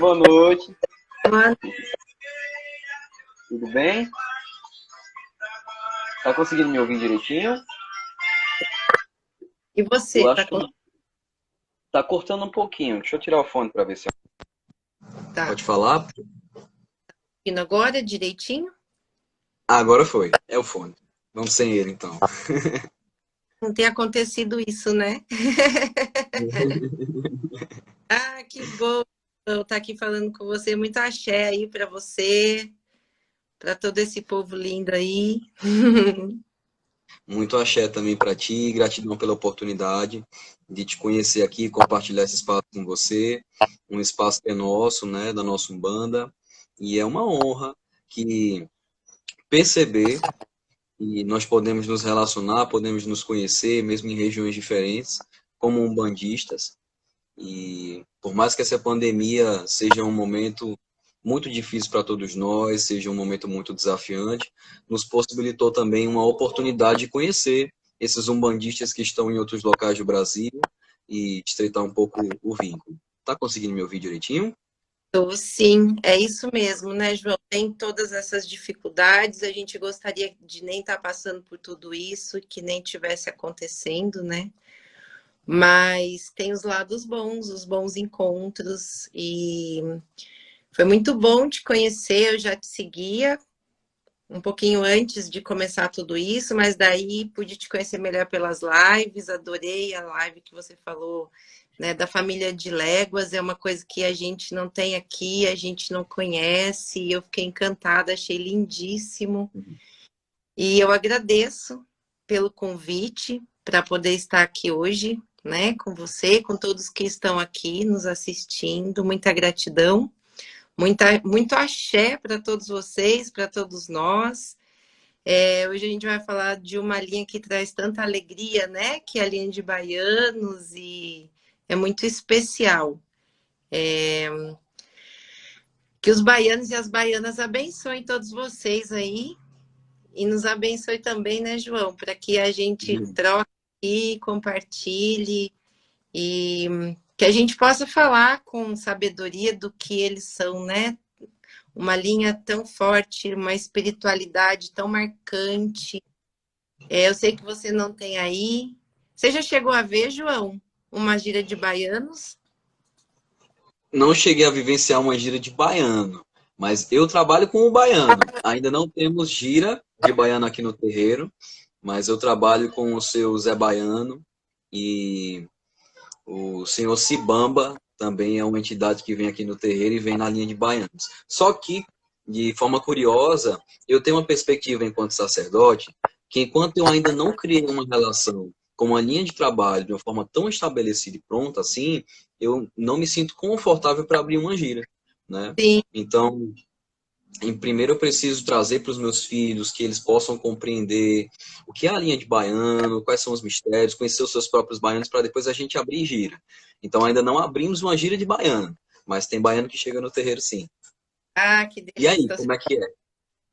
boa noite. Boa. Tudo bem? Tá conseguindo me ouvir direitinho? E Eu você, acho que tá cortando um pouquinho. Deixa eu tirar o fone para ver se... tá Pode falar? ouvindo agora direitinho? Ah, agora foi. É o fone. Vamos sem ele, então. Não tem acontecido isso, né? Ah, que bom eu estar aqui falando com você. Muito axé aí para você, para todo esse povo lindo aí. Muito axé também para ti. Gratidão pela oportunidade de te conhecer aqui, compartilhar esse espaço com você. Um espaço que é nosso, né, da nossa Umbanda. E é uma honra que perceber e nós podemos nos relacionar, podemos nos conhecer, mesmo em regiões diferentes, como umbandistas. E por mais que essa pandemia seja um momento muito difícil para todos nós, seja um momento muito desafiante, nos possibilitou também uma oportunidade de conhecer esses umbandistas que estão em outros locais do Brasil e estreitar um pouco o vínculo. Tá conseguindo me ouvir direitinho? Tô, sim, é isso mesmo, né, João? Tem todas essas dificuldades, a gente gostaria de nem estar passando por tudo isso, que nem tivesse acontecendo, né? Mas tem os lados bons, os bons encontros, e foi muito bom te conhecer. Eu já te seguia um pouquinho antes de começar tudo isso, mas daí pude te conhecer melhor pelas lives. Adorei a live que você falou, né, da família de léguas. É uma coisa que a gente não tem aqui, a gente não conhece, e eu fiquei encantada, achei lindíssimo. E eu agradeço pelo convite para poder estar aqui hoje, né, com você, com todos que estão aqui nos assistindo. Muita gratidão, muito axé para todos vocês, para todos nós. Hoje a gente vai falar de uma linha que traz tanta alegria, né, que é a linha de baianos, e é muito especial. Que os baianos e as baianas abençoem todos vocês aí, e nos abençoe também, né, João? Para que a gente troque e compartilhe, e que a gente possa falar com sabedoria do que eles são, né? Uma linha tão forte, uma espiritualidade tão marcante. Eu sei que você não tem aí. Você já chegou a ver, João, uma gira de baianos? Não cheguei a vivenciar uma gira de baiano, mas eu trabalho com o baiano. Ainda não temos gira de baiano aqui no terreiro, mas eu trabalho com o seu Zé Baiano e o senhor Cibamba também é uma entidade que vem aqui no terreiro e vem na linha de baianos. Só que, de forma curiosa, eu tenho uma perspectiva enquanto sacerdote que enquanto eu ainda não criei uma relação com uma linha de trabalho de uma forma tão estabelecida e pronta assim, eu não me sinto confortável para abrir uma gira, né? Sim. Então, primeiro eu preciso trazer para os meus filhos que eles possam compreender o que é a linha de baiano, quais são os mistérios, conhecer os seus próprios baianos para depois a gente abrir gira. Então ainda não abrimos uma gira de baiano, mas tem baiano que chega no terreiro sim. Ah, que E delícia. aí, Então, como é que é?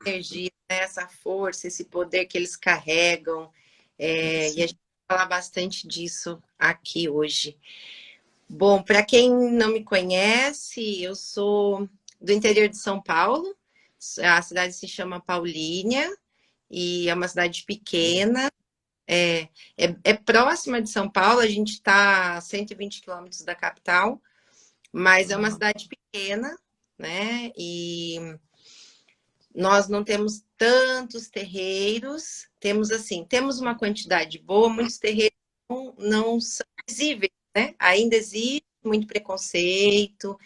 energia, né? Essa força, esse poder que eles carregam. E a gente vai falar bastante disso aqui hoje. Bom, para quem não me conhece, eu sou do interior de São Paulo. A cidade se chama Paulínia e é uma cidade pequena. É próxima de São Paulo, a gente está a 120 quilômetros da capital, mas é uma cidade pequena, né? E nós não temos tantos terreiros, temos uma quantidade boa, muitos terreiros não são visíveis, né? Ainda existe muito preconceito,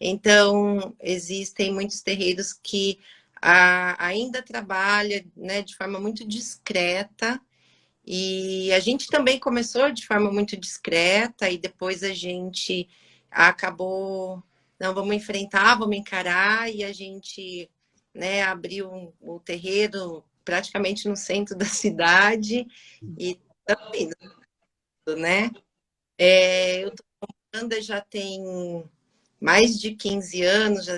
então existem muitos terreiros que ainda trabalham, né, de forma muito discreta, e a gente também começou de forma muito discreta, e depois a gente acabou, não, vamos enfrentar, vamos encarar, e a gente, né, abriu o terreiro praticamente no centro da cidade, e também, né? Eu tô com banda já tem mais de 15 anos, já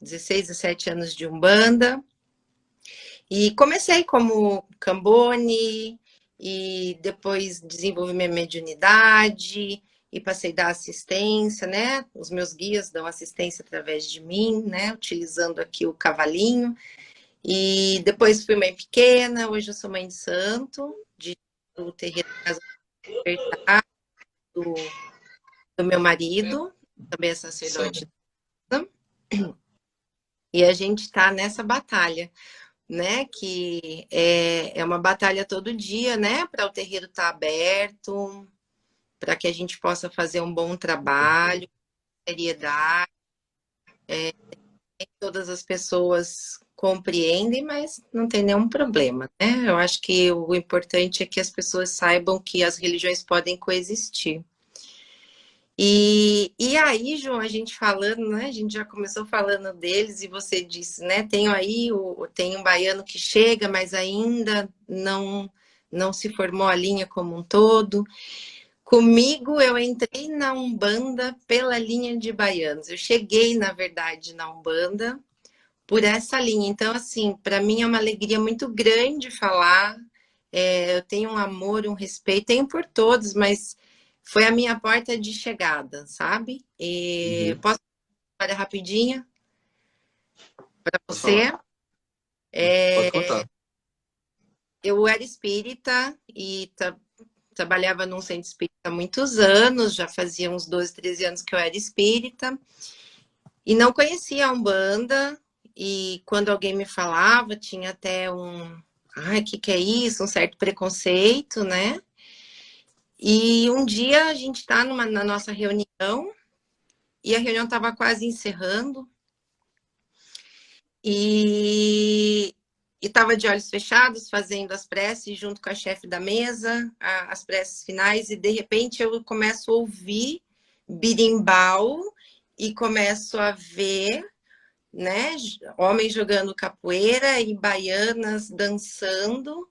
16, 17 anos de Umbanda, e comecei como Cambone, e depois desenvolvi minha mediunidade, e passei a dar assistência, né? Os meus guias dão assistência através de mim, né? Utilizando aqui o cavalinho. E depois fui mãe pequena, hoje eu sou mãe de santo, do terreiro Casa do Despertar, do meu marido, também é sacerdote. Certo. E a gente está nessa batalha, né? Que é uma batalha todo dia, né? Para o terreiro estar aberto, para que a gente possa fazer um bom trabalho, seriedade. Todas as pessoas compreendem, mas não tem nenhum problema, né? Eu acho que o importante é que as pessoas saibam que as religiões podem coexistir. E aí, João, a gente falando, né? A gente já começou falando deles e você disse, né? Tem um baiano que chega, mas ainda não se formou a linha como um todo. Comigo, eu entrei na Umbanda pela linha de baianos. Eu cheguei, na verdade, na Umbanda por essa linha. Então, assim, para mim é uma alegria muito grande falar. Eu tenho um amor, um respeito, tenho por todos, mas foi a minha porta de chegada, sabe? Uhum. Posso falar rapidinha para Pode falar. você? Pode contar. Eu era espírita e trabalhava num centro espírita há muitos anos, já fazia uns 12, 13 anos que eu era espírita, e não conhecia a Umbanda, e quando alguém me falava, tinha até ai, o que é isso? Um certo preconceito, né? E um dia a gente está na nossa reunião, e a reunião estava quase encerrando, e estava de olhos fechados, fazendo as preces junto com a chefe da mesa, as preces finais, e de repente eu começo a ouvir birimbau e começo a ver, né, homens jogando capoeira e baianas dançando,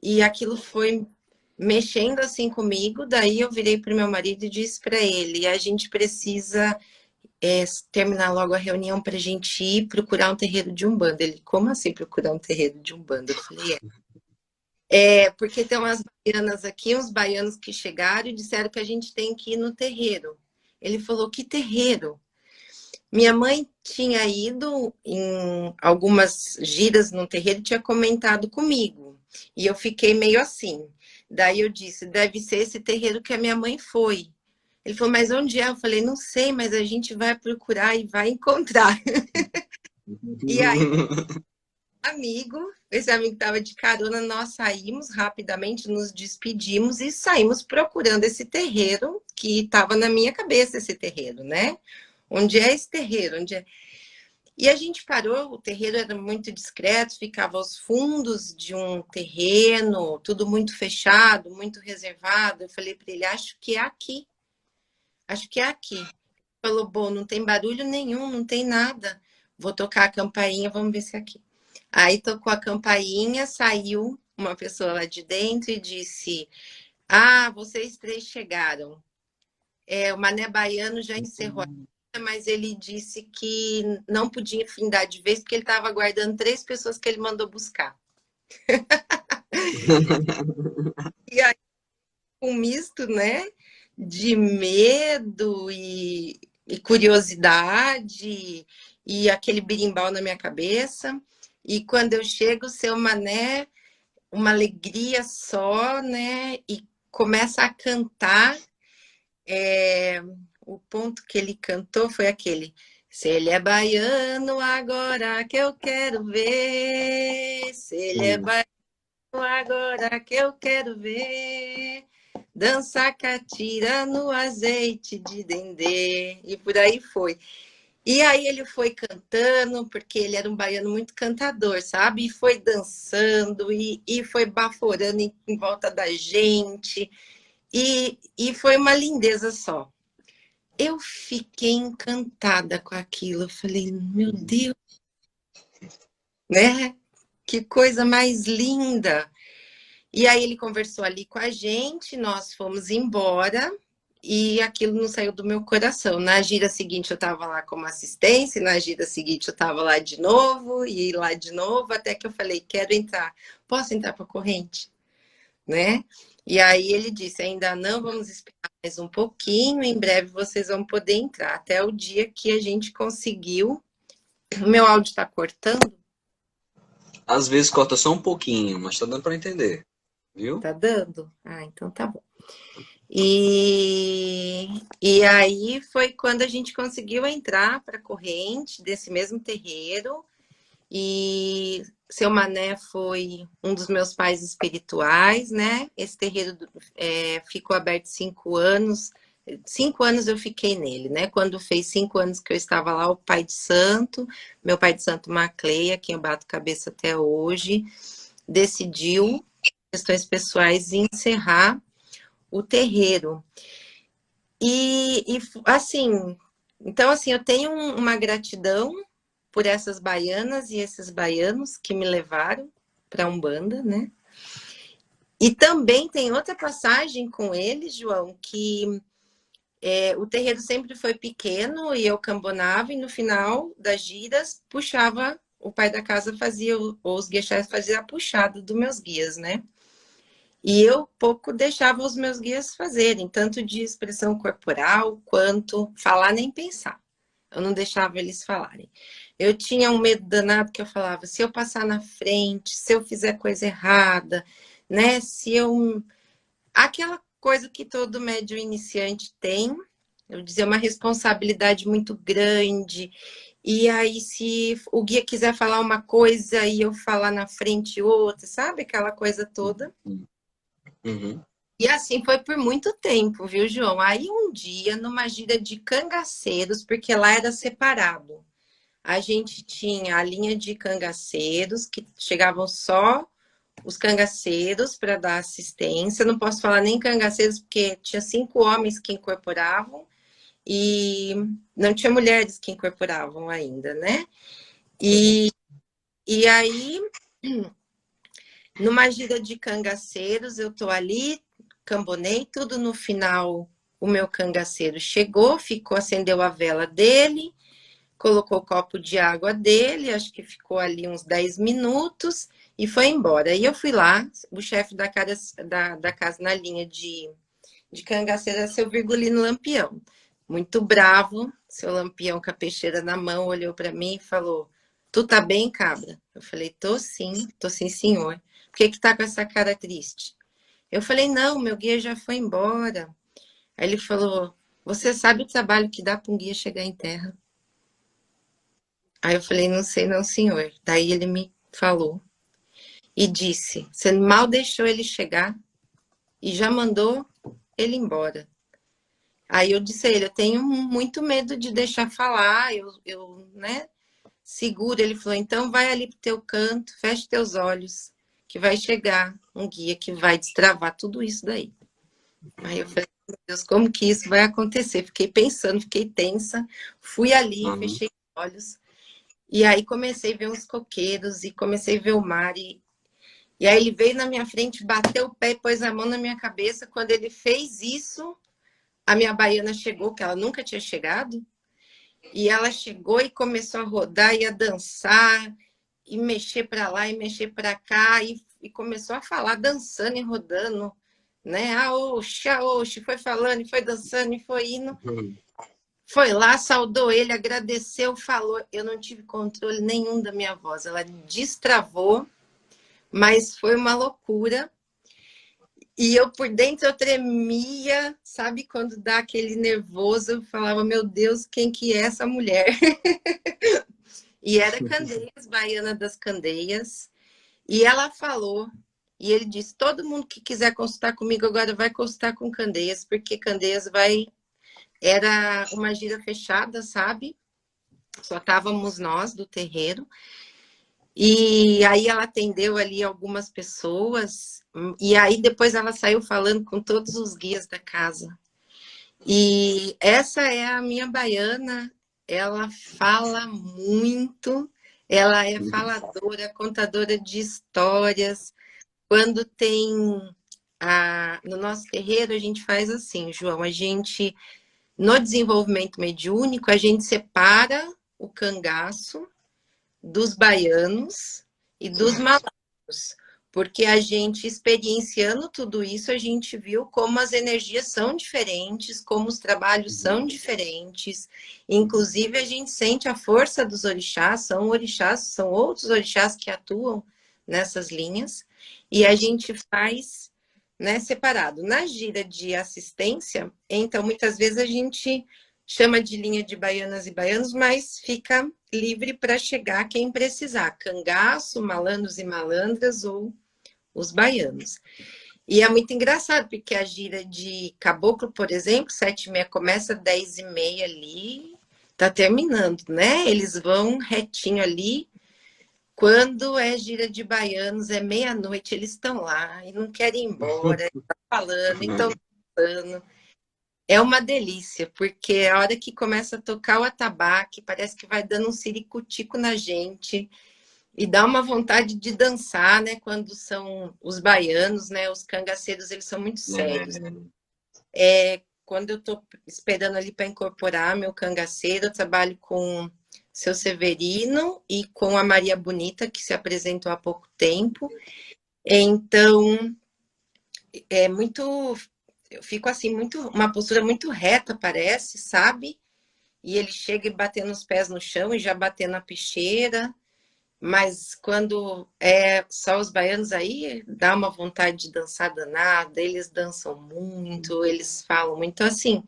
e aquilo foi mexendo assim comigo. Daí eu virei para o meu marido e disse para ele: a gente precisa terminar logo a reunião para a gente ir procurar um terreiro de Umbanda. Ele: como assim procurar um terreiro de Umbanda? Eu falei: porque tem umas baianas aqui, uns baianos que chegaram e disseram que a gente tem que ir no terreiro. Ele falou: que terreiro? Minha mãe tinha ido em algumas giras no terreiro e tinha comentado comigo. E eu fiquei meio assim. Daí eu disse: deve ser esse terreiro que a minha mãe foi. Ele falou: mas onde é? Eu falei: não sei, mas a gente vai procurar e vai encontrar. E aí, esse amigo estava de carona, nós saímos rapidamente, nos despedimos e saímos procurando esse terreiro que estava na minha cabeça, esse terreiro, né? Onde é esse terreiro? Onde é? E a gente parou, o terreiro era muito discreto, ficava aos fundos de um terreno, tudo muito fechado, muito reservado. Eu falei para ele: acho que é aqui. Acho que é aqui. Ele falou: bom, não tem barulho nenhum, não tem nada. Vou tocar a campainha, vamos ver se é aqui. Aí tocou a campainha, saiu uma pessoa lá de dentro e disse: ah, vocês três chegaram. O Mané Baiano já encerrou, mas ele disse que não podia findar de vez, porque ele estava aguardando 3 pessoas que ele mandou buscar. E aí, um misto, né, de medo e curiosidade, e aquele birimbau na minha cabeça. E quando eu chego, o seu Mané, uma alegria só, né, e começa a cantar. O ponto que ele cantou foi aquele: se ele é baiano, agora que eu quero ver. Se ele é baiano, agora que eu quero ver. Dança catira no azeite de dendê. E por aí foi. E aí ele foi cantando, porque ele era um baiano muito cantador, sabe? E foi dançando, e foi baforando em volta da gente. E foi uma lindeza só. Eu fiquei encantada com aquilo. Eu falei: meu Deus, né? Que coisa mais linda. E aí ele conversou ali com a gente, nós fomos embora e aquilo não saiu do meu coração. Na gira seguinte eu estava lá como assistência, na gira seguinte eu estava lá de novo, e lá de novo, até que eu falei: quero entrar. Posso entrar para a corrente? né? E aí ele disse, ainda não, vamos esperar mais um pouquinho, em breve vocês vão poder entrar. Até o dia que a gente conseguiu. O meu áudio está cortando? Às vezes corta só um pouquinho, mas tá dando para entender, viu? Tá dando? Ah, então tá bom. E aí foi quando a gente conseguiu entrar para a corrente desse mesmo terreiro. E seu Mané foi um dos meus pais espirituais, né? Esse terreiro ficou aberto 5 anos. 5 anos eu fiquei nele, né? Quando fez 5 anos que eu estava lá, o pai de santo, meu pai de santo Macleia, quem eu bato cabeça até hoje, decidiu, questões pessoais, encerrar o terreiro. E assim, então assim, eu tenho uma gratidão por essas baianas e esses baianos que me levaram para a Umbanda, né? E também tem outra passagem com eles, João, que o terreiro sempre foi pequeno e eu cambonava, e no final das giras puxava, o pai da casa fazia, ou os guixás faziam a puxada dos meus guias, né? E eu pouco deixava os meus guias fazerem, tanto de expressão corporal, quanto falar nem pensar. Eu não deixava eles falarem. Eu tinha um medo danado que eu falava, se eu passar na frente, se eu fizer coisa errada, né? Se eu... Aquela coisa que todo médium iniciante tem, eu dizia, uma responsabilidade muito grande. E aí, se o guia quiser falar uma coisa e eu falar na frente outra, sabe? Aquela coisa toda. Uhum. E assim foi por muito tempo, viu, João? Aí um dia, numa gira de cangaceiros, porque lá era separado, a gente tinha a linha de cangaceiros, que chegavam só os cangaceiros para dar assistência. Não posso falar nem cangaceiros, porque tinha 5 homens que incorporavam e não tinha mulheres que incorporavam ainda, né? E aí, numa gira de cangaceiros, eu tô ali, cambonei tudo, no final o meu cangaceiro chegou, ficou, acendeu a vela dele, colocou o copo de água dele, acho que ficou ali uns 10 minutos e foi embora. E eu fui lá, o chefe da casa na linha de cangaceiro era seu Virgulino Lampião. Muito bravo, seu Lampião com a peixeira na mão, olhou para mim e falou, tu tá bem, cabra? Eu falei, tô sim, senhor. Por que tá com essa cara triste? Eu falei, não, meu guia já foi embora. Aí ele falou, você sabe o trabalho que dá para um guia chegar em terra? Aí eu falei, não sei não, senhor. Daí ele me falou e disse, você mal deixou ele chegar e já mandou ele embora. Aí eu disse a ele, eu tenho muito medo de deixar falar, né, seguro. Ele falou, então vai ali pro teu canto, feche teus olhos, que vai chegar um guia que vai destravar tudo isso daí. Aí eu falei, meu Deus, como que isso vai acontecer? Fiquei pensando, fiquei tensa, fui ali, fechei os olhos, e aí comecei a ver uns coqueiros, e comecei a ver o mar, e aí ele veio na minha frente, bateu o pé e pôs a mão na minha cabeça. Quando ele fez isso, a minha baiana chegou, que ela nunca tinha chegado, e ela chegou e começou a rodar e a dançar, e mexer para lá e mexer para cá, e começou a falar, dançando e rodando, né? A oxe, foi falando, e foi dançando, e foi indo. Foi lá, saudou ele, agradeceu, falou. Eu não tive controle nenhum da minha voz, ela destravou, mas foi uma loucura. E eu por dentro eu tremia, sabe? Quando dá aquele nervoso, eu falava, meu Deus, quem que é essa mulher? E era Candeias, Baiana das Candeias. E ela falou, e ele disse, todo mundo que quiser consultar comigo agora vai consultar com Candeias, porque Candeias vai... Era uma gira fechada, sabe? Só estávamos nós do terreiro. E aí ela atendeu ali algumas pessoas, e aí depois ela saiu falando com todos os guias da casa. E essa é a minha baiana, ela fala muito, ela é faladora, contadora de histórias. Quando tem... no nosso terreiro a gente faz assim, João, a gente, no desenvolvimento mediúnico, a gente separa o cangaço dos baianos e dos malandros, porque a gente, experienciando tudo isso, a gente viu como as energias são diferentes, como os trabalhos são diferentes. Inclusive, a gente sente a força dos orixás, são outros orixás que atuam nessas linhas, e a gente faz, né, separado. Na gira de assistência, então, muitas vezes a gente chama de linha de baianas e baianos, mas fica livre para chegar quem precisar, cangaço, malandros e malandras ou os baianos. E é muito engraçado, porque a gira de caboclo, por exemplo, 7h30 começa, 10h30 ali, tá terminando, né? Eles vão retinho ali. Quando é gira de baianos, é meia-noite, eles estão lá e não querem ir embora, estão falando, então dançando. É uma delícia, porque a hora que começa a tocar o atabaque, parece que vai dando um ciricutico na gente e dá uma vontade de dançar, né? Quando são os baianos, né? Os cangaceiros, eles são muito sérios. Quando eu estou esperando ali para incorporar meu cangaceiro, eu trabalho com seu Severino e com a Maria Bonita, que se apresentou há pouco tempo. Então, é muito... Eu fico assim, uma postura muito reta, parece, sabe? E ele chega e batendo os pés no chão e já batendo na picheira. Mas quando é só os baianos aí, dá uma vontade de dançar danada. Eles dançam muito, eles falam muito. Então, assim,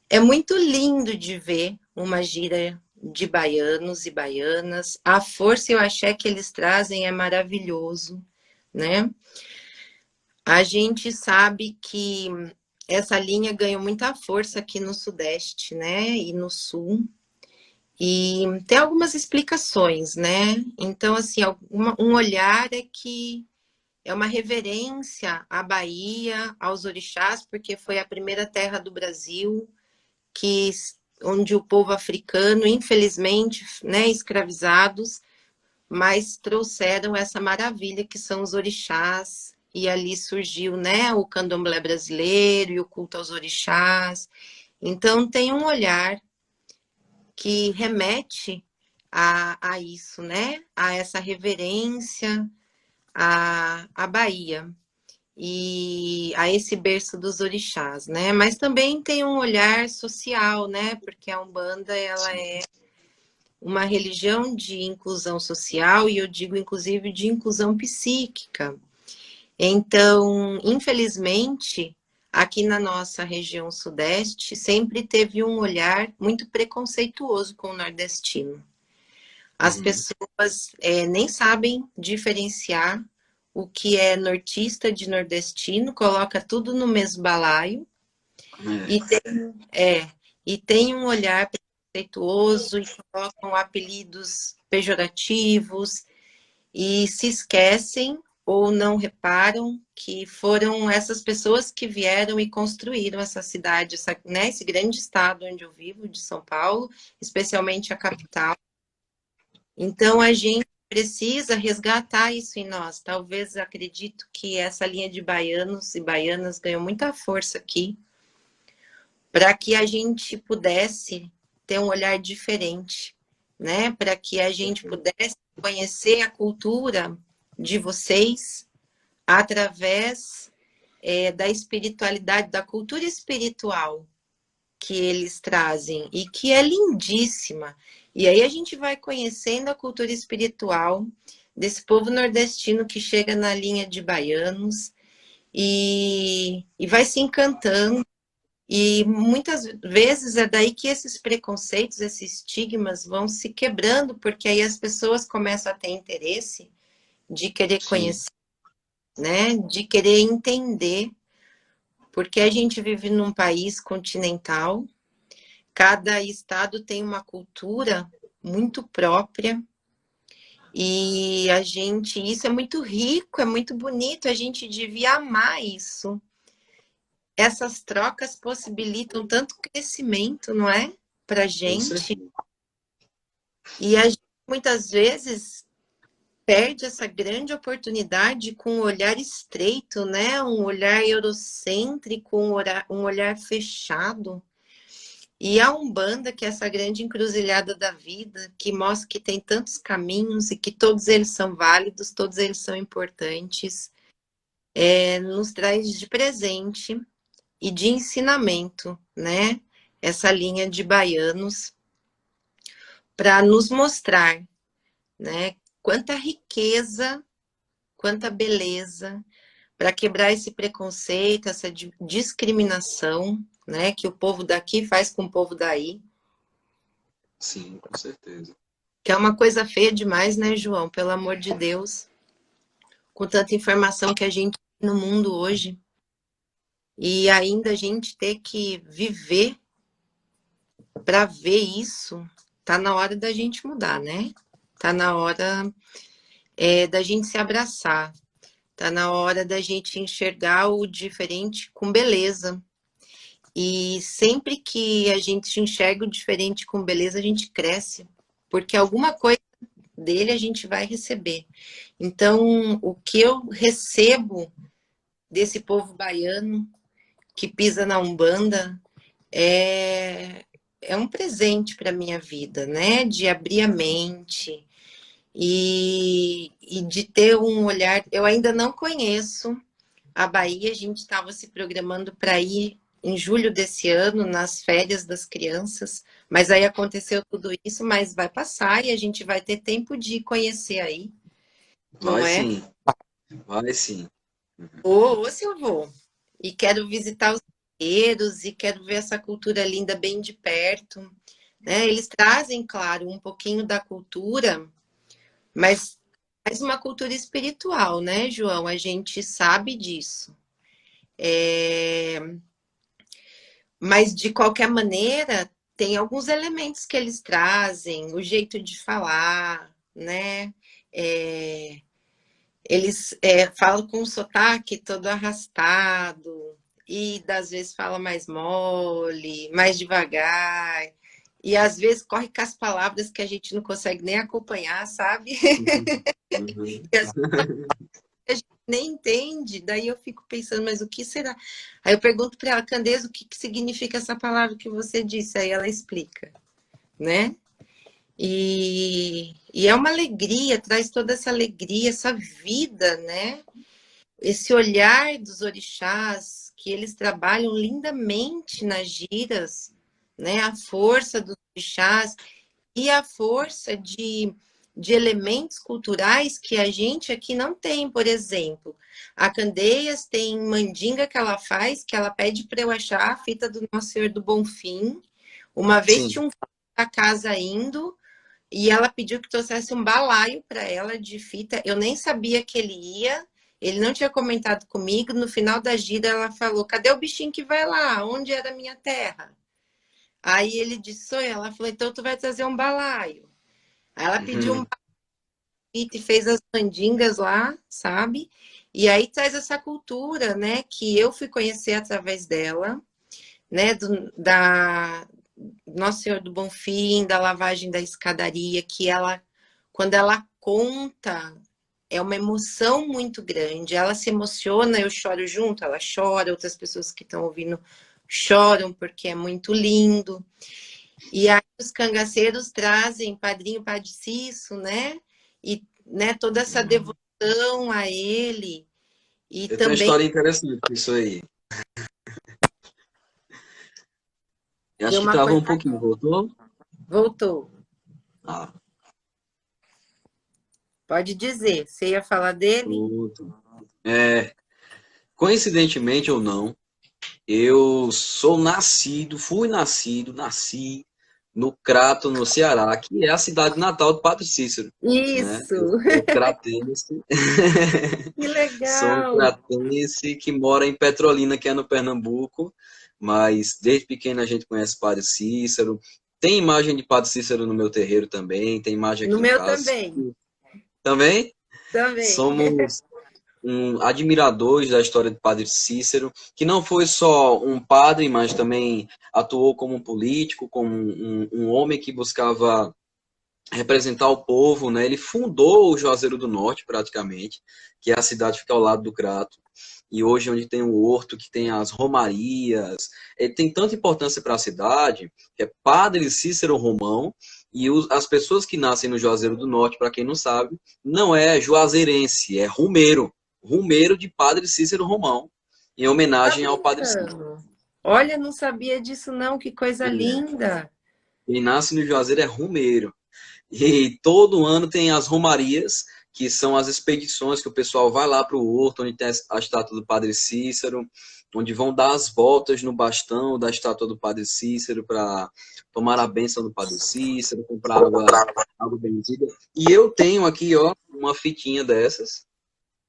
é muito lindo de ver uma gira de baianos e baianas. A força e o axé que eles trazem é maravilhoso, né? A gente sabe que essa linha ganhou muita força aqui no Sudeste, né? E no Sul. E tem algumas explicações, né? Então, assim, um olhar é que é uma reverência à Bahia, aos orixás, porque foi a primeira terra do Brasil onde o povo africano, infelizmente, né, escravizados, mas trouxeram essa maravilha que são os orixás, e ali surgiu, né, o candomblé brasileiro e o culto aos orixás. Então, tem um olhar que remete a isso, né, a essa reverência à Bahia e a esse berço dos orixás, né, mas também tem um olhar social, né, porque a Umbanda, ela é uma religião de inclusão social, e eu digo, inclusive, de inclusão psíquica. Então, infelizmente, aqui na nossa região sudeste, sempre teve um olhar muito preconceituoso com o nordestino. As pessoas nem sabem diferenciar o que é nortista de nordestino, coloca tudo no mesmo balaio, e tem um olhar preconceituoso e colocam apelidos pejorativos e se esquecem ou não reparam que foram essas pessoas que vieram e construíram essa cidade, né, esse grande estado onde eu vivo, de São Paulo, especialmente a capital. Então, a gente precisa resgatar isso em nós. Talvez, acredito que essa linha de baianos e baianas ganhou muita força aqui, para que a gente pudesse ter um olhar diferente, né? Para que a gente pudesse conhecer a cultura de vocês através da espiritualidade, da cultura espiritual que eles trazem e que é lindíssima. E aí a gente vai conhecendo a cultura espiritual desse povo nordestino que chega na linha de baianos e vai se encantando. E muitas vezes é daí que esses preconceitos, esses estigmas vão se quebrando, porque aí as pessoas começam a ter interesse de querer conhecer, né? De querer entender, porque a gente vive num país continental, cada estado tem uma cultura muito própria, e isso é muito rico, é muito bonito, a gente devia amar isso. Essas trocas possibilitam tanto crescimento, não é? Para a gente. E a gente, muitas vezes, perde essa grande oportunidade com um olhar estreito, né? Um olhar eurocêntrico, um olhar fechado. E a Umbanda, que é essa grande encruzilhada da vida, que mostra que tem tantos caminhos e que todos eles são válidos, todos eles são importantes, nos traz de presente e de ensinamento, né? Essa linha de baianos para nos mostrar, né? Quanta riqueza, quanta beleza, para quebrar esse preconceito, essa discriminação, né? Que o povo daqui faz com o povo daí. Sim, com certeza. Que é uma coisa feia demais, né, João? Pelo amor de Deus. Com tanta informação que a gente tem no mundo hoje. E ainda a gente ter que viver para ver isso, tá na hora da gente mudar, né? Tá na hora da gente se abraçar. Tá na hora da gente enxergar o diferente com beleza. E sempre que a gente enxerga o diferente com beleza, a gente cresce. Porque alguma coisa dele a gente vai receber. Então, o que eu recebo desse povo baiano que pisa na Umbanda é um presente para a minha vida, né? De abrir a mente e de ter um olhar. Eu ainda não conheço a Bahia, a gente estava se programando para ir em julho desse ano, nas férias das crianças, mas aí aconteceu tudo isso, mas vai passar e a gente vai ter tempo de conhecer aí, não Vai é? sim, vai sim. Ou se eu vou. E quero visitar os terreiros e quero ver essa cultura linda bem de perto, né? Eles trazem, claro, um pouquinho da cultura, mas mais uma cultura espiritual, né, João? A gente sabe disso. Mas, de qualquer maneira, tem alguns elementos que eles trazem, o jeito de falar, né? Eles falam com um sotaque todo arrastado, e às vezes fala mais mole, mais devagar, e às vezes corre com as palavras que a gente não consegue nem acompanhar, sabe? Uhum, uhum. E às vezes a gente nem entende, daí eu fico pensando, mas o que será? Aí eu pergunto para ela, Candeza, o que significa essa palavra que você disse? Aí ela explica, né? E é uma alegria, traz toda essa alegria, essa vida, né? Esse olhar dos orixás, que eles trabalham lindamente nas giras, né? A força dos orixás e a força de elementos culturais que a gente aqui não tem, por exemplo. A Candeias tem mandinga que ela faz, que ela pede para eu achar a fita do Nosso Senhor do Bonfim. Uma vez Sim. tinha um da casa indo, e ela pediu que trouxesse um balaio para ela de fita. Eu nem sabia que ele ia. Ele não tinha comentado comigo. No final da gira, ela falou: cadê o bichinho que vai lá? Onde era a minha terra? Aí ele disse: sou eu. Ela falou: então tu vai trazer um balaio. Aí ela pediu um Uhum. balaio e fez as mandingas lá, sabe? E aí traz essa cultura, né? Que eu fui conhecer através dela, né? Da Nosso Senhor do Bonfim, da lavagem da escadaria, que ela, quando ela conta, é uma emoção muito grande. Ela se emociona, eu choro junto, ela chora, outras pessoas que estão ouvindo choram, porque é muito lindo. E aí os cangaceiros trazem Padrinho Padre Cício, né? E né, toda essa devoção a ele. E Eu tenho uma também história interessante com isso aí. Eu tem acho que uma travou coisa. um pouquinho, voltou? Voltou. Ah, Pode dizer, você ia falar dele? pronto. É, coincidentemente ou não, eu sou nascido, nasci no Crato, no Ceará, que é a cidade natal do Padre Cícero, né? Eu Isso! sou cratense, Que sou um legal! cratense que mora em Petrolina, que é no Pernambuco, mas desde pequeno a gente conhece Padre Cícero. Tem imagem de Padre Cícero no meu terreiro também, tem imagem No aqui em meu casa. também. Também Também. somos admiradores da história de Padre Cícero, que não foi só um padre, mas também atuou como um político, como um homem que buscava representar o povo, né? Ele fundou o Juazeiro do Norte, praticamente, que é a cidade que fica ao lado do Crato. e hoje onde tem o horto, que tem as romarias, ele tem tanta importância para a cidade, que é Padre Cícero Romão, e as pessoas que nascem no Juazeiro do Norte, para quem não sabe, não é juazeirense, é rumeiro, rumeiro de Padre Cícero Romão, em Tá homenagem ao Padre Cícero. brincando? Olha, não sabia disso não, que coisa linda. Quem nasce no Juazeiro é rumeiro. E todo ano tem as romarias, que são as expedições que o pessoal vai lá para o horto, onde tem a estátua do Padre Cícero, onde vão dar as voltas no bastão da estátua do Padre Cícero para tomar a bênção do Padre Cícero, comprar água benzida. E eu tenho aqui, ó, uma fitinha dessas,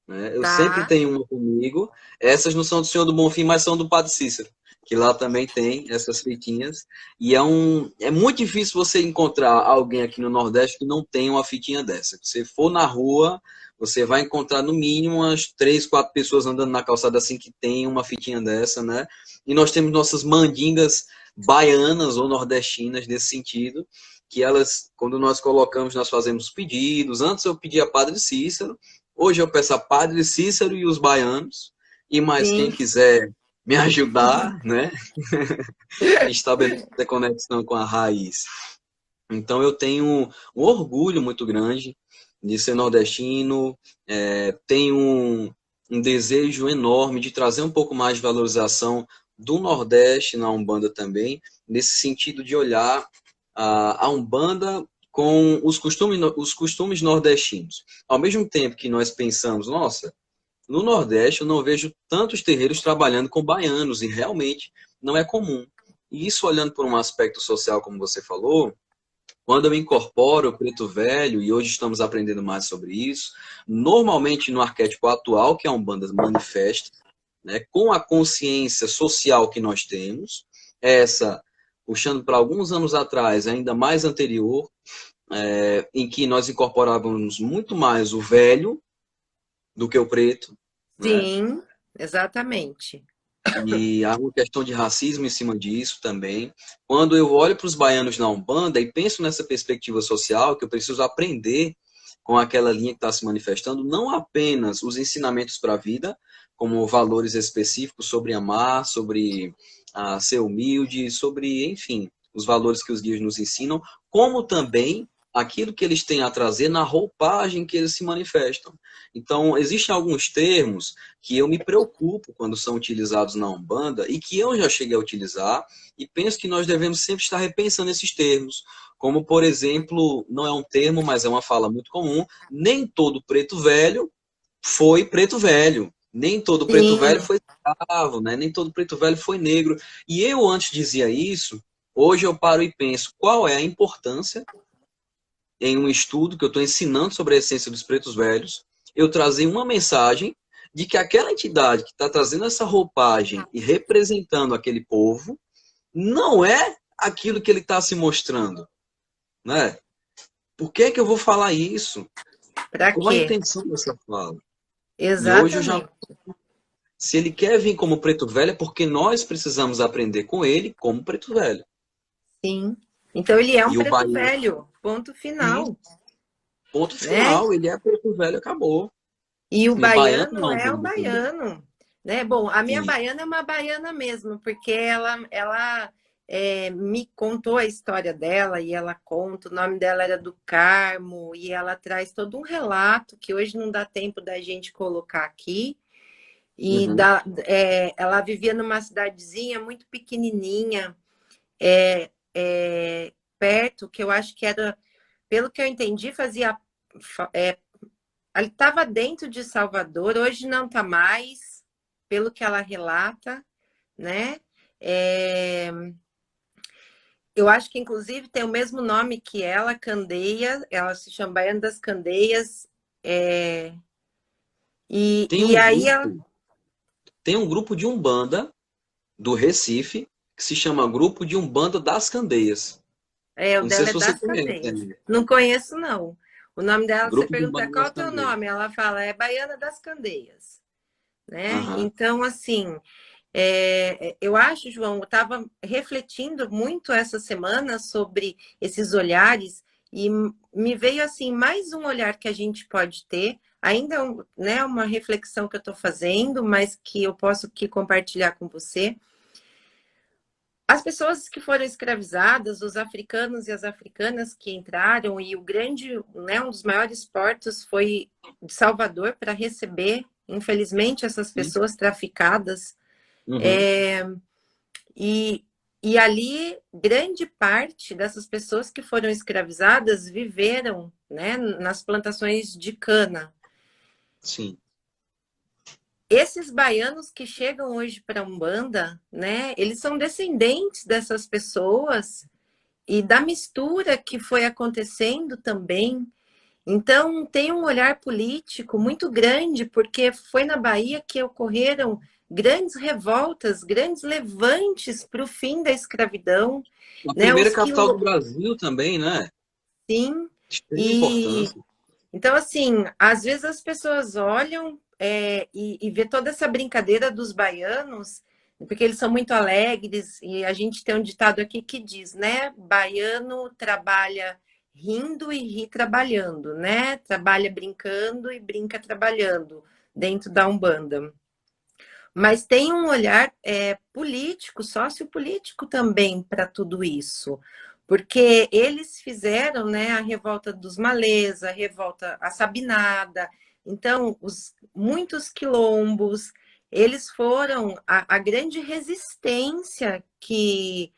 né? Eu sempre Tá, tenho uma comigo. Essas não são do Senhor do Bonfim, mas são do Padre Cícero, que lá também tem essas fitinhas. E é muito difícil você encontrar alguém aqui no Nordeste que não tenha uma fitinha dessa. Se você for na rua, você vai encontrar no mínimo umas 3, 4 pessoas andando na calçada assim que tem uma fitinha dessa, né? E nós temos nossas mandingas baianas ou nordestinas nesse sentido, que elas, quando nós colocamos, nós fazemos pedidos. Antes eu pedia a Padre Cícero, hoje eu peço a Padre Cícero e os baianos, e mais quem sim. quiser me ajudar, né? Estabelecer a conexão com a raiz. Então eu tenho um orgulho muito grande de ser nordestino, tenho um desejo enorme de trazer um pouco mais de valorização do Nordeste na Umbanda também, nesse sentido de olhar a Umbanda com os costumes nordestinos. Ao mesmo tempo que nós pensamos, nossa, no Nordeste eu não vejo tantos terreiros trabalhando com baianos, e realmente não é comum. E isso olhando por um aspecto social, como você falou, quando eu incorporo o preto velho, e hoje estamos aprendendo mais sobre isso, normalmente no arquétipo atual que a Umbanda manifesta, né, com a consciência social que nós temos, essa, puxando para alguns anos atrás, ainda mais anterior, em que nós incorporávamos muito mais o velho do que o preto, né? Sim, exatamente. E há uma questão de racismo em cima disso também. Quando eu olho para os baianos na Umbanda e penso nessa perspectiva social, que eu preciso aprender com aquela linha que está se manifestando, não apenas os ensinamentos para a vida, como valores específicos sobre amar, sobre ser humilde, sobre, enfim, os valores que os guias nos ensinam, como também aquilo que eles têm a trazer na roupagem que eles se manifestam. Então, existem alguns termos que eu me preocupo quando são utilizados na Umbanda e que eu já cheguei a utilizar e penso que nós devemos sempre estar repensando esses termos. Como, por exemplo, não é um termo, mas é uma fala muito comum, nem todo preto velho foi preto velho. Nem todo preto velho Sim, foi escravo, né? Nem todo preto velho foi negro. E eu antes dizia isso, hoje eu paro e penso, qual é a importância em um estudo que eu estou ensinando sobre a essência dos pretos velhos, eu trazer uma mensagem de que aquela entidade que está trazendo essa roupagem e representando aquele povo não é aquilo que ele está se mostrando, né? Por que que eu vou falar isso? para Qual a quê? intenção dessa fala? E hoje eu já, Exatamente. se ele quer vir como preto velho, é porque nós precisamos aprender com ele como preto velho. Sim. Então ele é um E o preto baiano, velho, ponto e final, ponto né? final, ele é preto velho, acabou. E o E baiano baiano não, é o banda também. baiano, né? Bom, a minha E, baiana é uma baiana mesmo, porque ela me contou a história dela e ela conta, o nome dela era do Carmo, e ela traz todo um relato que hoje não dá tempo da gente colocar aqui. uhum. Ela vivia numa cidadezinha muito pequenininha, é, perto, que eu acho que era, pelo que eu entendi, ela estava dentro de Salvador, hoje não está mais, pelo que ela relata, né? É, eu acho que, inclusive, tem o mesmo nome que ela, Candeia, ela se chama Baiana das Candeias, é, Tem e um aí ela, grupo, tem um grupo de Umbanda do Recife que se chama Grupo de Umbanda das Candeias. o Não sei dela se é você das conhece, Candeias. né? Não conheço, não. O nome dela, você Grupo de pergunta Umbanda qual é das o teu Candeias. nome? Ela fala, é Baiana das Candeias, né? Aham. Então, assim, eu acho, João, eu estava refletindo muito essa semana sobre esses olhares E me veio assim mais um olhar que a gente pode ter, ainda, né, uma reflexão que eu estou fazendo, mas que eu posso aqui compartilhar com você. As pessoas que foram escravizadas, os africanos e as africanas que entraram, e o grande, né, um dos maiores portos foi de Salvador para receber, infelizmente, essas Sim. pessoas traficadas. Uhum. E, e ali, grande parte dessas pessoas que foram escravizadas viveram, né, nas plantações de cana. Sim. Esses baianos que chegam hoje para a Umbanda, né, eles são descendentes dessas pessoas e da mistura que foi acontecendo também. Então, tem um olhar político muito grande, porque foi na Bahia que ocorreram grandes revoltas, grandes levantes para o fim da escravidão, A né? primeira Os capital do quilombolas, Brasil também, né? sim. De extrema E importância. então, assim, às vezes as pessoas olham e vê toda essa brincadeira dos baianos, porque eles são muito alegres, e a gente tem um ditado aqui que diz, né? Baiano trabalha rindo e ri trabalhando, né? Trabalha brincando e brinca trabalhando dentro da Umbanda. Mas tem um olhar político, sociopolítico também para tudo isso, porque eles fizeram, né, a revolta dos malês, a revolta, a sabinada, então muitos quilombos, eles foram a grande resistência que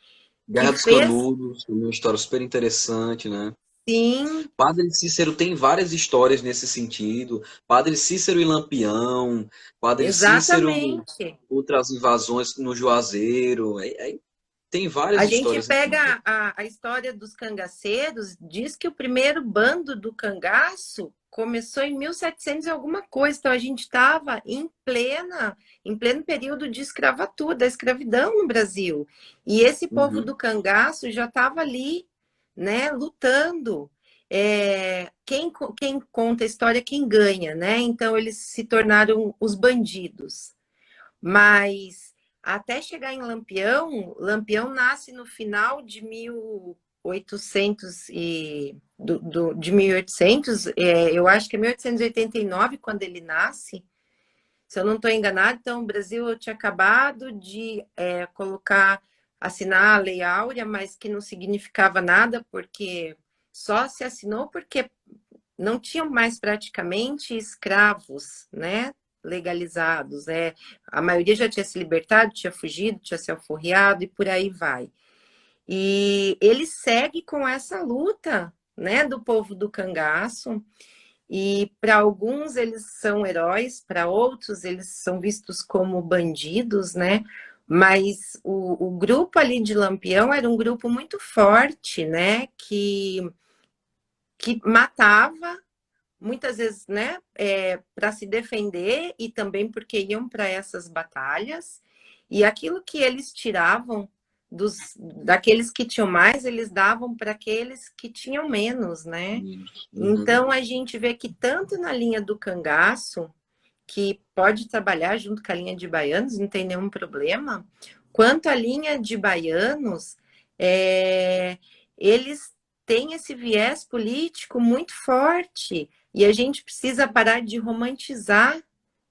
Guerra dos fez, Canudos, uma história super interessante, né? sim, Padre Cícero tem várias histórias nesse sentido. Padre Cícero e Lampião, Padre Cícero, exatamente. outras invasões no Juazeiro. Tem várias A gente histórias nesse sentido. pega a história dos cangaceiros, diz que o primeiro bando do cangaço começou em 1700 e alguma coisa, então a gente estava em pleno período de escravatura, da escravidão no Brasil. E esse povo Uhum. do cangaço já estava ali, né, lutando. Quem conta a história é quem ganha, né? Então eles se tornaram os bandidos. Mas até chegar em Lampião, Lampião nasce no final de 1800 de 1800, eu acho que é 1889 quando ele nasce. Se eu não estou enganado, então o Brasil tinha acabado de assinar a Lei Áurea, mas que não significava nada, porque só se assinou porque não tinham mais praticamente escravos, né? Legalizados, né? A maioria já tinha se libertado, tinha fugido, tinha se alforriado e por aí vai. E ele segue com essa luta, né, do povo do cangaço. E para alguns eles são heróis, para outros eles são vistos como bandidos, né? Mas o grupo ali de Lampião era um grupo muito forte, né? Que matava muitas vezes, né, para se defender e também porque iam para essas batalhas. E aquilo que eles tiravam daqueles que tinham mais, eles davam para aqueles que tinham menos, né? Uhum. Então a gente vê que tanto na linha do cangaço, que pode trabalhar junto com a linha de baianos, não tem nenhum problema, quanto a linha de baianos, eles têm esse viés político muito forte e a gente precisa parar de romantizar,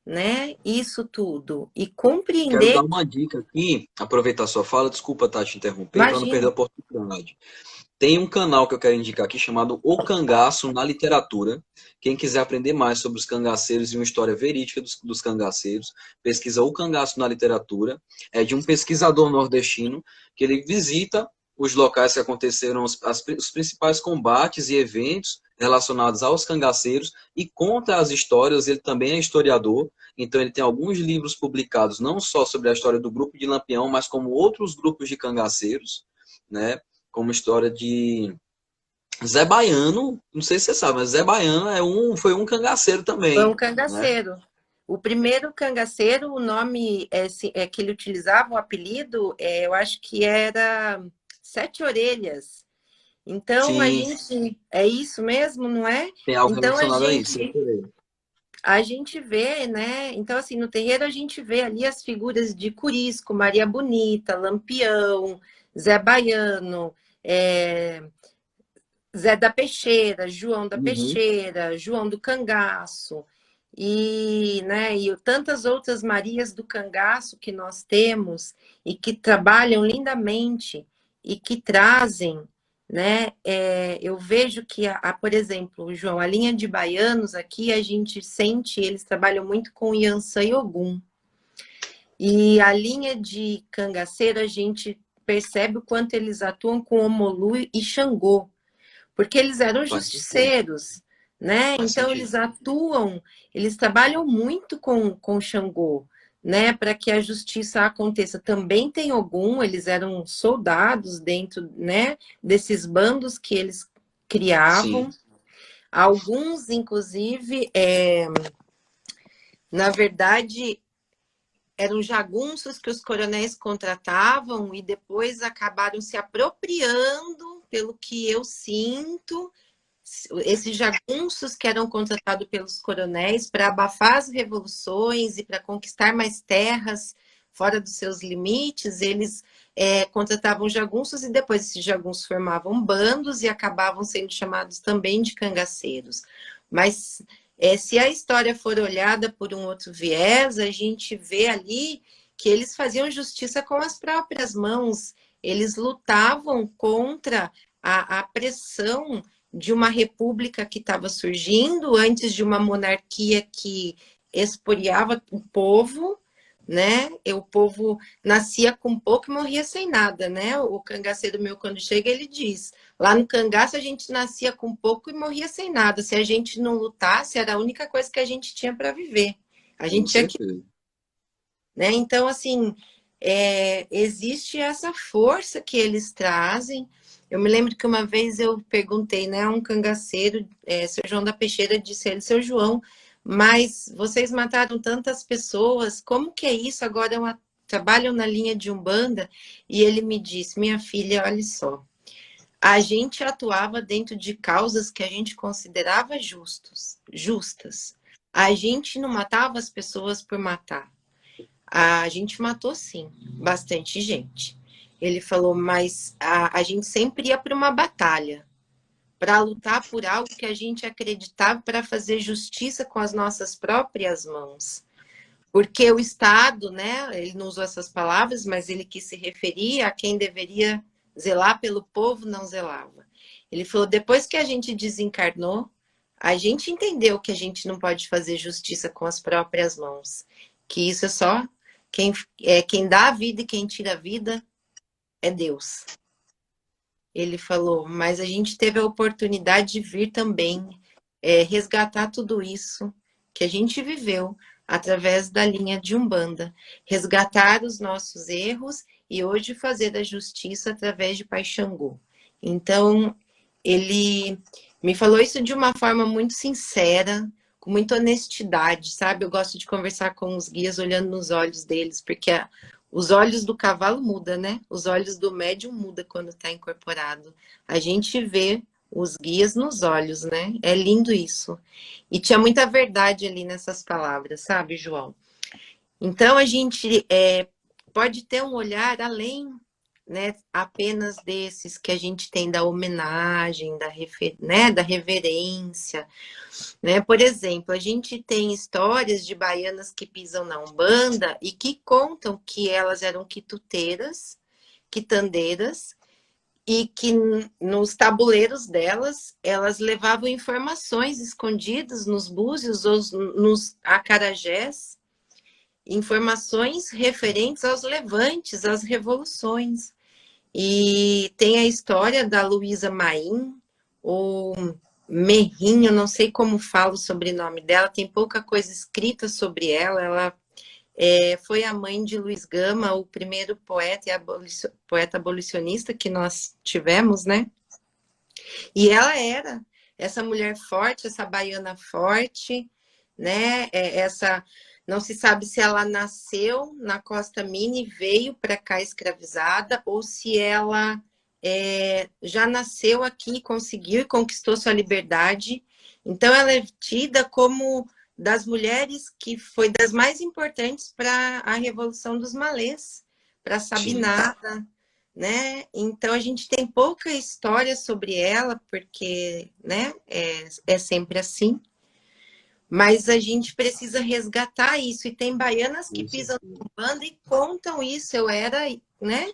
né, isso tudo e Quero dar compreender. uma dica aqui, aproveitar a sua fala, desculpa estar te interrompendo, para não perder a Imagina, oportunidade. Tem um canal que eu quero indicar aqui chamado O Cangaço na Literatura. Quem quiser aprender mais sobre os cangaceiros e uma história verídica dos cangaceiros, pesquisa O Cangaço na Literatura. É de um pesquisador nordestino que ele visita os locais que aconteceram, os principais combates e eventos relacionados aos cangaceiros e conta as histórias. Ele também é historiador, então ele tem alguns livros publicados não só sobre a história do grupo de Lampião, mas como outros grupos de cangaceiros, né? Como história de Zé Baiano, não sei se você sabe, mas Zé Baiano foi um cangaceiro foi um também, né? cangaceiro. O primeiro cangaceiro, o nome que ele utilizava, o apelido, eu acho que era Sete Orelhas. Então, a Sim, gente, é isso mesmo, não é? tem algo Então, relacionado a isso. a gente vê, né? Então, assim, no terreiro a gente vê ali as figuras de Curisco, Maria Bonita, Lampião, Zé Baiano, Zé da Peixeira, João da Uhum. Peixeira, João do Cangaço, e, né, e tantas outras Marias do Cangaço que nós temos e que trabalham lindamente e que trazem, né, eu vejo que, por exemplo, João, a linha de baianos aqui, a gente sente, eles trabalham muito com Yansan e Ogum. E a linha de cangaceiro, a gente percebe o quanto eles atuam com Omolu e Xangô, porque eles eram Faz sentido. justiceiros, né? Faz Então sentido. eles atuam, eles trabalham muito com Xangô, né? Para que a justiça aconteça. Também tem Ogum, eles eram soldados dentro, né? Desses bandos que eles criavam. Sim. Alguns, inclusive, na verdade, eram jagunços que os coronéis contratavam e depois acabaram se apropriando, pelo que eu sinto, esses jagunços que eram contratados pelos coronéis para abafar as revoluções e para conquistar mais terras fora dos seus limites, eles contratavam jagunços e depois esses jagunços formavam bandos e acabavam sendo chamados também de cangaceiros. Mas se a história for olhada por um outro viés, a gente vê ali que eles faziam justiça com as próprias mãos, eles lutavam contra a pressão de uma república que estava surgindo, antes de uma monarquia que expoliava o povo, né? E o povo nascia com pouco e morria sem nada, né? O cangaceiro meu, quando chega, ele diz: lá no cangaço a gente nascia com pouco e morria sem nada. Se a gente não lutasse, era a única coisa que a gente tinha para viver. A Com gente tinha que, certeza. né? Então, assim, existe essa força que eles trazem. Eu me lembro que uma vez eu perguntei, né, a um cangaceiro, seu João da Peixeira, disse ele: seu João, mas vocês mataram tantas pessoas, como que é isso? Agora trabalham na linha de Umbanda? E ele me disse: minha filha, olha só, a gente atuava dentro de causas que a gente considerava justas. A gente não matava as pessoas por matar. A gente matou, sim, bastante gente. Ele falou, mas a gente sempre ia para uma batalha, para lutar por algo que a gente acreditava, para fazer justiça com as nossas próprias mãos. Porque o Estado, né, ele não usou essas palavras, mas ele quis se referir a quem deveria zelar pelo povo, não zelava. Ele falou, depois que a gente desencarnou, a gente entendeu que a gente não pode fazer justiça com as próprias mãos, que isso é só quem dá a vida e quem tira a vida é Deus. Ele falou, mas a gente teve a oportunidade de vir também resgatar tudo isso que a gente viveu através da linha de Umbanda, resgatar os nossos erros e hoje fazer a justiça através de Pai Xangô. Então, ele me falou isso de uma forma muito sincera, com muita honestidade, sabe? Eu gosto de conversar com os guias olhando nos olhos deles, porque os olhos do cavalo mudam, né? Os olhos do médium mudam quando está incorporado. A gente vê os guias nos olhos, né? É lindo isso. E tinha muita verdade ali nessas palavras, sabe, João? Então a gente pode ter um olhar além, né, apenas desses que a gente tem da homenagem, né, da reverência, né? Por exemplo, a gente tem histórias de baianas que pisam na Umbanda e que contam que elas eram quituteiras, quitandeiras, e que nos tabuleiros delas, elas levavam informações escondidas nos búzios ou nos acarajés, informações referentes aos levantes, às revoluções. E tem a história da Luísa Maim, ou Merrinho, não sei como falo o sobrenome dela, tem pouca coisa escrita sobre ela. Ela foi a mãe de Luiz Gama, o primeiro poeta e poeta abolicionista que nós tivemos, né? E ela era essa mulher forte, essa baiana forte, né? Não se sabe se ela nasceu na Costa Mini e veio para cá escravizada ou se ela já nasceu aqui, conseguiu e conquistou sua liberdade. Então ela é tida como das mulheres que foi das mais importantes para a Revolução dos Malês, para a Sim. Sabinada, né? Então a gente tem pouca história sobre ela, porque, né, é sempre assim. Mas a gente precisa resgatar isso. E tem baianas que Com pisam certeza. no banda e contam isso. Eu era, né,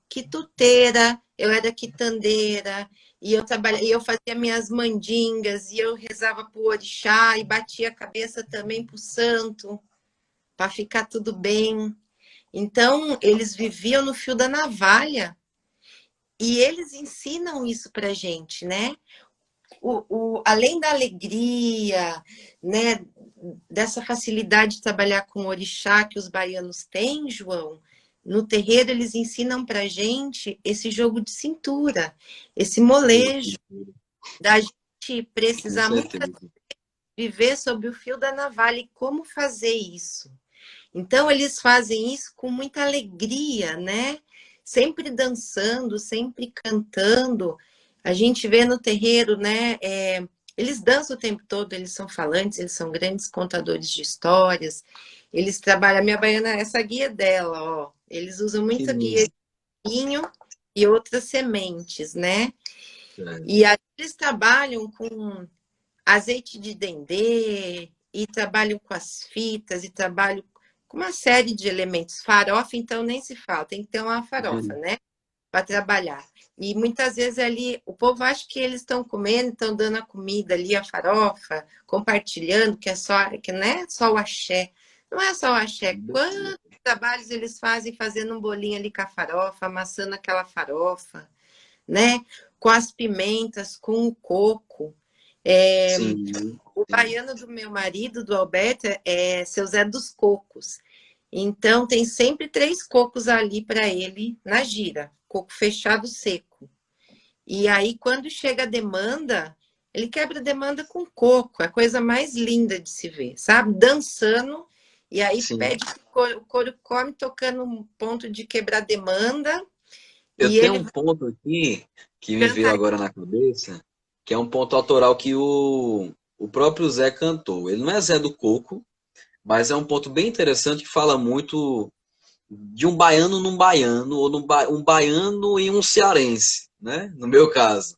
quituteira, eu era quitandeira, e eu fazia minhas mandingas, e eu rezava para o orixá, e batia a cabeça também para o santo, para ficar tudo bem. Então, eles viviam no fio da navalha, e eles ensinam isso para gente, né? Além da alegria, né, dessa facilidade de trabalhar com orixá que os baianos têm, João, no terreiro eles ensinam para gente esse jogo de cintura, esse molejo, da gente Com precisar muito certeza. viver sob o fio da navalha e como fazer isso. Então eles fazem isso com muita alegria, né? Sempre dançando, sempre cantando. A gente vê no terreiro, né? Eles dançam o tempo todo, eles são falantes, eles são grandes contadores de histórias. Eles trabalham, a minha baiana, essa guia dela, ó. Eles usam Que muita guia lindo. de vinho e outras sementes, né? É. E aí eles trabalham com azeite de dendê, e trabalham com as fitas, e trabalham com uma série de elementos. Farofa, então, nem se fala, tem que ter uma farofa, né? Para trabalhar. E muitas vezes ali, o povo acha que eles estão comendo, estão dando a comida ali, a farofa, compartilhando, que é só, que não é só o axé. Não é só o axé. Quantos trabalhos eles fazem fazendo um bolinho ali com a farofa, amassando aquela farofa, né? Com as pimentas, com o coco. É, Sim, o sim. baiano do meu marido, do Alberto, é seu Zé dos Cocos. Então, tem sempre 3 cocos ali para ele na gira, coco fechado seco. E aí, quando chega a demanda, ele quebra a demanda com coco, é a coisa mais linda de se ver, sabe? Dançando, e aí Sim. pede o couro come, tocando um ponto de quebrar demanda, Eu e tenho ele um ponto aqui que me veio canta. agora na cabeça, que é um ponto autoral que o próprio Zé cantou. Ele não é Zé do Coco, mas é um ponto bem interessante que fala muito de um baiano num baiano, ou um baiano e um cearense, né? No meu caso,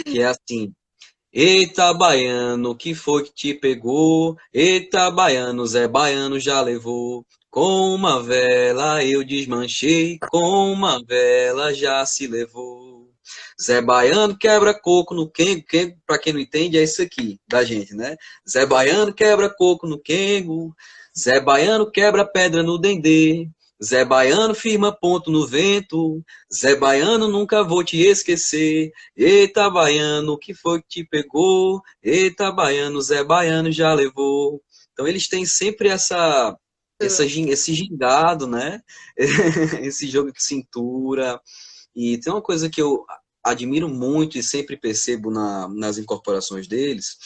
que é assim. Eita, baiano, que foi que te pegou? Eita, baiano, Zé Baiano já levou. Com uma vela eu desmanchei, com uma vela já se levou. Zé Baiano quebra coco no quengo, quengo, pra quem não entende, é isso aqui da gente, né? Zé Baiano quebra coco no quengo, Zé Baiano quebra pedra no dendê, Zé Baiano firma ponto no vento, Zé Baiano nunca vou te esquecer. Eita, baiano, o que foi que te pegou? Eita, baiano, Zé Baiano já levou. Então eles têm sempre esse gingado, né? Esse jogo de cintura. E tem uma coisa que eu admiro muito e sempre percebo nas incorporações deles.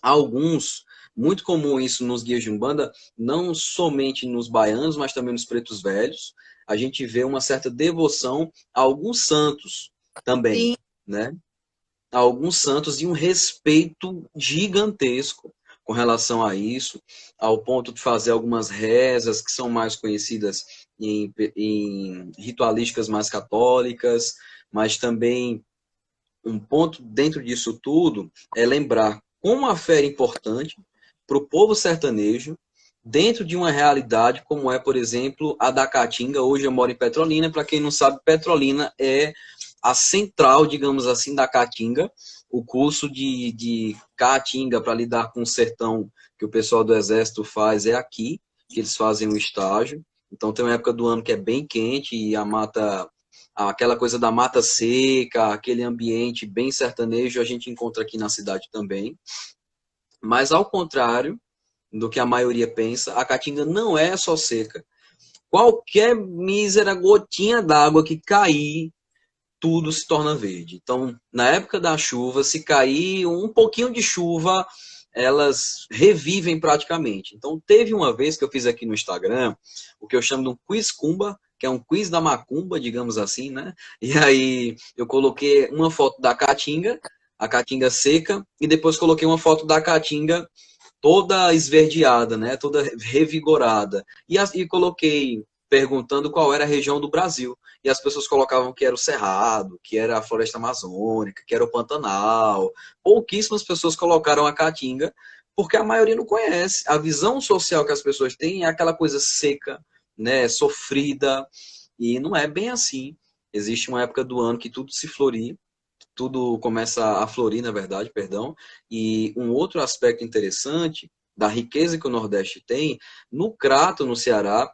Alguns, muito comum isso nos guias de Umbanda, não somente nos baianos, mas também nos pretos velhos. A gente vê uma certa devoção a alguns santos também, Sim, né? A alguns santos e um respeito gigantesco com relação a isso, ao ponto de fazer algumas rezas que são mais conhecidas em ritualísticas mais católicas, mas também um ponto dentro disso tudo é lembrar como a fé é importante para o povo sertanejo, dentro de uma realidade como é, por exemplo, a da Caatinga. Hoje eu moro em Petrolina. Para quem não sabe, Petrolina é a central, digamos assim, da Caatinga. O curso de Caatinga para lidar com o sertão que o pessoal do Exército faz é aqui, que eles fazem um estágio. Então tem uma época do ano que é bem quente e a mata, aquela coisa da mata seca, aquele ambiente bem sertanejo, a gente encontra aqui na cidade também. Mas ao contrário do que a maioria pensa, a caatinga não é só seca. Qualquer mísera gotinha d'água que cair, tudo se torna verde. Então, na época da chuva, se cair um pouquinho de chuva, elas revivem praticamente. Então, teve uma vez que eu fiz aqui no Instagram o que eu chamo de um quiz cumba, que é um quiz da macumba, digamos assim, né? E aí eu coloquei uma foto da caatinga, a caatinga seca, e depois coloquei uma foto da caatinga toda esverdeada, né? Toda revigorada. E coloquei perguntando qual era a região do Brasil. E as pessoas colocavam que era o Cerrado, que era a Floresta Amazônica, que era o Pantanal. Pouquíssimas pessoas colocaram a Caatinga, porque a maioria não conhece. A visão social que as pessoas têm é aquela coisa seca, né, sofrida, e não é bem assim. Existe uma época do ano que tudo se florir, tudo começa a florir, na verdade, perdão. E um outro aspecto interessante da riqueza que o Nordeste tem, no Crato, no Ceará,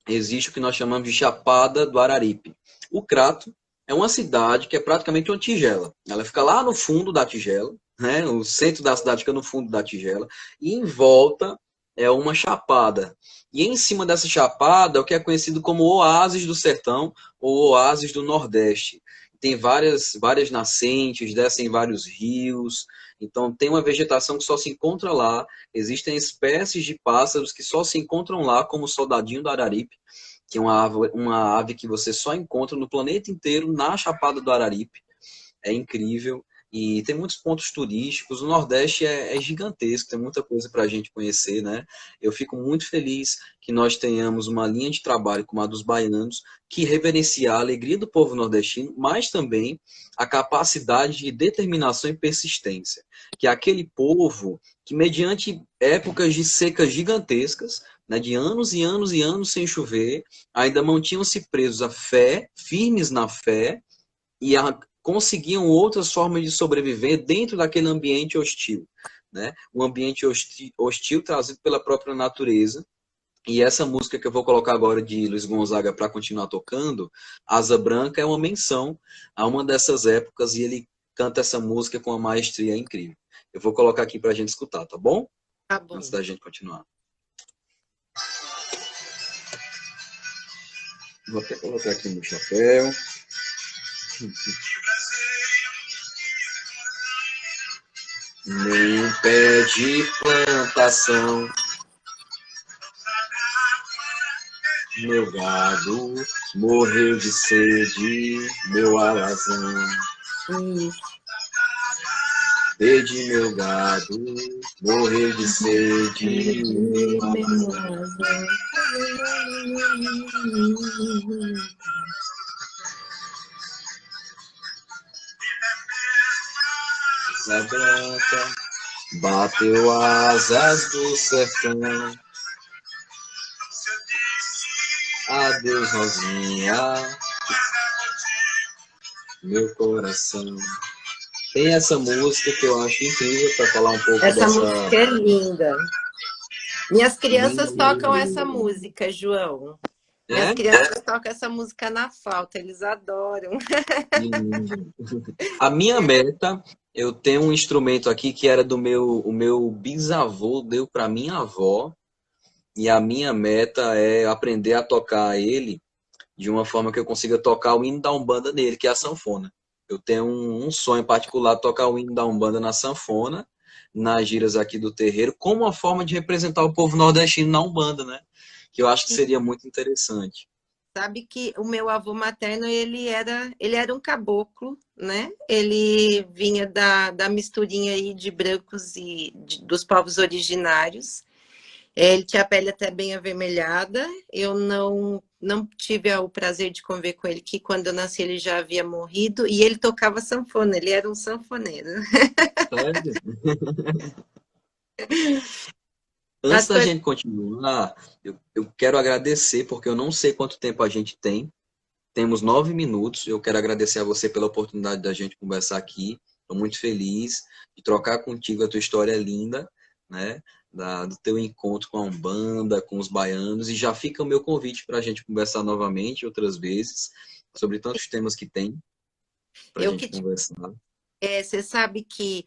existe o que nós chamamos de Chapada do Araripe. O Crato é uma cidade que é praticamente uma tigela. Ela fica lá no fundo da tigela, né? O centro da cidade fica no fundo da tigela, e em volta é uma chapada. E em cima dessa chapada é o que é conhecido como Oásis do Sertão ou Oásis do Nordeste. Tem várias nascentes, descem vários rios, então tem uma vegetação que só se encontra lá. Existem espécies de pássaros que só se encontram lá, como o soldadinho do Araripe, que é uma ave que você só encontra no planeta inteiro, na Chapada do Araripe. É incrível. E tem muitos pontos turísticos. O Nordeste é gigantesco, tem muita coisa para a gente conhecer, né? Eu fico muito feliz que nós tenhamos uma linha de trabalho como a dos baianos, que reverencia a alegria do povo nordestino, mas também a capacidade de determinação e persistência. Que é aquele povo que, mediante épocas de secas gigantescas, né, de anos e anos e anos sem chover, ainda mantinham-se presos à fé, firmes na fé, e conseguiam outras formas de sobreviver dentro daquele ambiente hostil, né? Um ambiente hostil trazido pela própria natureza. E essa música que eu vou colocar agora de Luiz Gonzaga para continuar tocando, Asa Branca, é uma menção a uma dessas épocas e ele canta essa música com uma maestria incrível. Eu vou colocar aqui para a gente escutar, tá bom? Tá Antes bom. da gente continuar. Vou até colocar aqui no chapéu. Nem pé de plantação, meu gado morreu de sede, meu alazão. Sede, meu gado morreu de sede, meu alazão. Asa branca bateu asas do sertão. Adeus, Rosinha, meu coração. Tem essa música que eu acho incrível para falar um pouco Essa dessa música é linda. Minhas crianças linda tocam essa melodia. música, João. Minhas É? crianças tocam essa música na flauta, eles adoram. Lindo. A minha meta, eu tenho um instrumento aqui que era o meu bisavô deu para minha avó, e a minha meta é aprender a tocar ele de uma forma que eu consiga tocar o hino da Umbanda nele, que é a sanfona. Eu tenho um sonho particular de tocar o hino da Umbanda na sanfona, nas giras aqui do terreiro, como uma forma de representar o povo nordestino na Umbanda, né? Que eu acho que seria muito interessante. Sabe que o meu avô materno, ele era um caboclo, né? Ele vinha da misturinha aí de brancos e dos povos originários. Ele tinha a pele até bem avermelhada. Eu não tive o prazer de conviver com ele, que quando eu nasci ele já havia morrido. E ele tocava sanfona, ele era um sanfoneiro. Sério? Antes As da coisas... gente continuar, eu quero agradecer, porque eu não sei quanto tempo a gente tem. Temos 9 minutos. Eu quero agradecer a você pela oportunidade da gente conversar aqui. Estou muito feliz de trocar contigo. A tua história é linda, né? Do teu encontro com a Umbanda, com os baianos. E já fica o meu convite para a gente conversar novamente, outras vezes, sobre tantos temas que tem para a Eu gente que conversar. você sabe que